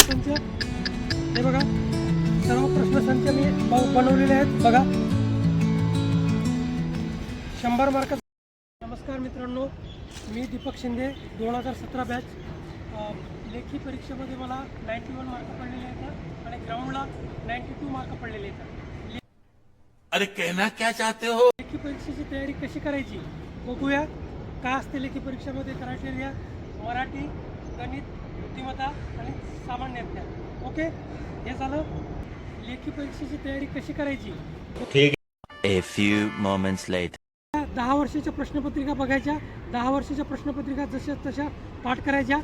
प्रश्नसंच हे बघा, सर्व प्रश्नसंच मी बनवलेले आहेत बघा, 100 मार्क। नमस्कार मित्रांनो, मी दीपक शिंदे, 2017 बॅच। लेखी परीक्षेमध्ये मला 91 मार्क पडलेले आहेत आणि ग्राउंडला 92 मार्क पडलेले आहेत। अरे कहना क्या चाहते हो? लेखी परीक्षेची तयारी कशी करायची बघूया। काय असते लेखी परीक्षेमध्ये? क्रायटेरिया मराठी, गणित, बुद्धिमत्ता आणि सामान्य ज्ञान। ओके, हे झालं लेखी परीक्षेची तयारी कशी करायची। ठीक A few moments later. 10 वर्षाच्या प्रश्नपत्रिका बघायच्या, 10 वर्षाच्या प्रश्नपत्रिका जशा तशा पाठ करायच्या।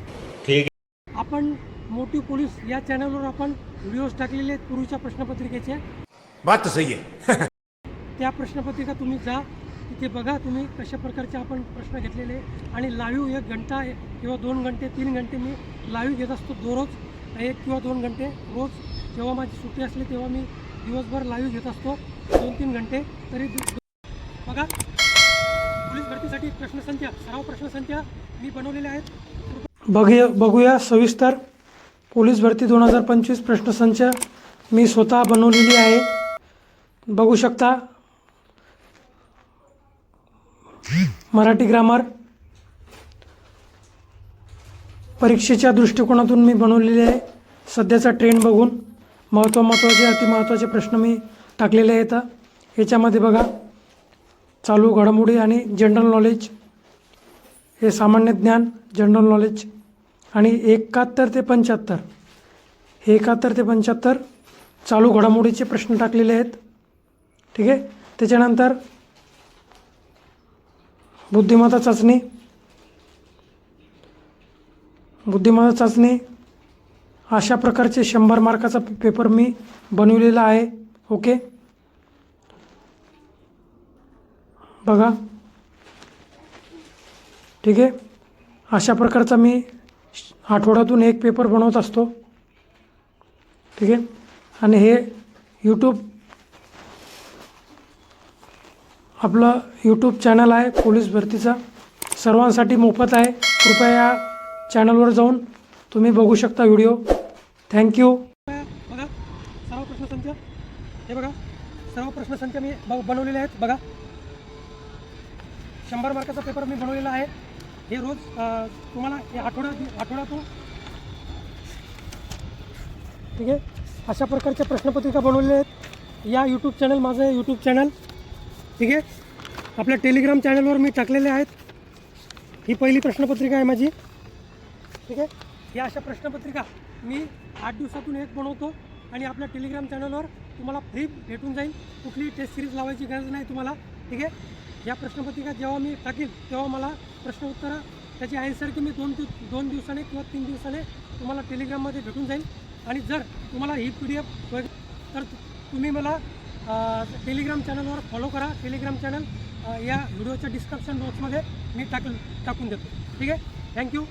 ठीक आपण मोठी पोलीस या चॅनलवर आपण व्हिडिओज टाकलेले आहेत पूर्वीच्या प्रश्नपत्रिकेचे। बात तो सही है। त्या प्रश्नपत्रिका तुम्ही जा तिथे बघा, तुम्ही कशा प्रकारचे आपण प्रश्न घेतलेले आणि लाईव्ह 1 घंटा किंवा 2 घंटे 3 घंटे मी लाईव्ह घेत असतो दररोज, 1 किंवा 2 घंटे रोज। जेव्हा माझी सुट्टी असली तेव्हा मी दिवसभर लाईव्ह घेत असतो 2-3 घंटे तरी बघा। पोलीस भरतीसाठी प्रश्नसंच, सराव प्रश्नसंच मी बनवलेले आहेत। बघूया सविस्तर। पोलीस भरती 2025 प्रश्नसंच मी स्वतः बनवलेली आहे, बघू शकता। मराठी ग्रामर परीक्षेच्या दृष्टिकोनातून मी बनवलेले आहे, सध्याचा ट्रेंड बघून महत्त्वाचे अतिमहत्त्वाचे प्रश्न मी टाकलेले आहेत। याच्यामध्ये बघा, चालू घडामोडी आणि जनरल नॉलेज, हे सामान्य ज्ञान, जनरल नॉलेज आणि 71 ते 75, हे 71 ते 75 चालू घडामोडीचे प्रश्न टाकलेले आहेत। ठीक आहे, त्याच्यानंतर बुद्धिमत्ता चाचणी, अशा प्रकारचे 100 मार्काचा पेपर मी बनवलेला आहे। ओके, बघा, ठीक आहे। अशा प्रकारचा मी आठवड्यातून 1 पेपर बनवत असतो। ठीक आहे, आणि हे आपलं यूट्यूब चॅनल आहे पोलीस भरतीचा, सर्वांसाठी मोफत आहे। कृपया या चॅनलवर जाऊन तुम्ही बघू शकता व्हिडिओ। थँक्यू। बघा, सर्व प्रश्नसंच हे बघा, सर्व प्रश्नसंच मी बनवलेले आहेत बघा। 100 मार्काचा पेपर मी बनवलेला आहे। हे रोज तुम्हाला आठवड्यातून, ठीक आहे, अशा प्रकारच्या प्रश्नपत्रिका बनवलेल्या आहेत। या यूट्यूब चॅनल, माझं यूट्यूब चॅनल, ठीक आहे, आपल्या टेलिग्राम चॅनलवर मी टाकलेले आहेत। ही पहिली प्रश्नपत्रिका आहे माझी। ठीक आहे, या अशा प्रश्नपत्रिका मी 8 दिवसातून 1 बनवतो आणि आपल्या टेलिग्राम चॅनलवर तुम्हाला फ्री भेटून जाईल। कुठलीही टेस्ट सिरीज लावायची गरज नाही तुम्हाला। ठीक आहे, या प्रश्नपत्रिका जेव्हा मी टाकील तेव्हा मला प्रश्न उत्तरं त्याची आन्सर की मी 2 दिवसाने किंवा 3 दिवसाने तुम्हाला टेलिग्राममध्ये भेटून जाईल। आणि जर तुम्हाला ही PDF तर तुम्ही मला टेलिग्राम चॅनलवर फॉलो करा। टेलिग्राम चॅनल या व्हिडिओच्या डिस्क्रिप्शन बॉक्समध्ये मी टाकून देतो। ठीक आहे, थँक्यू।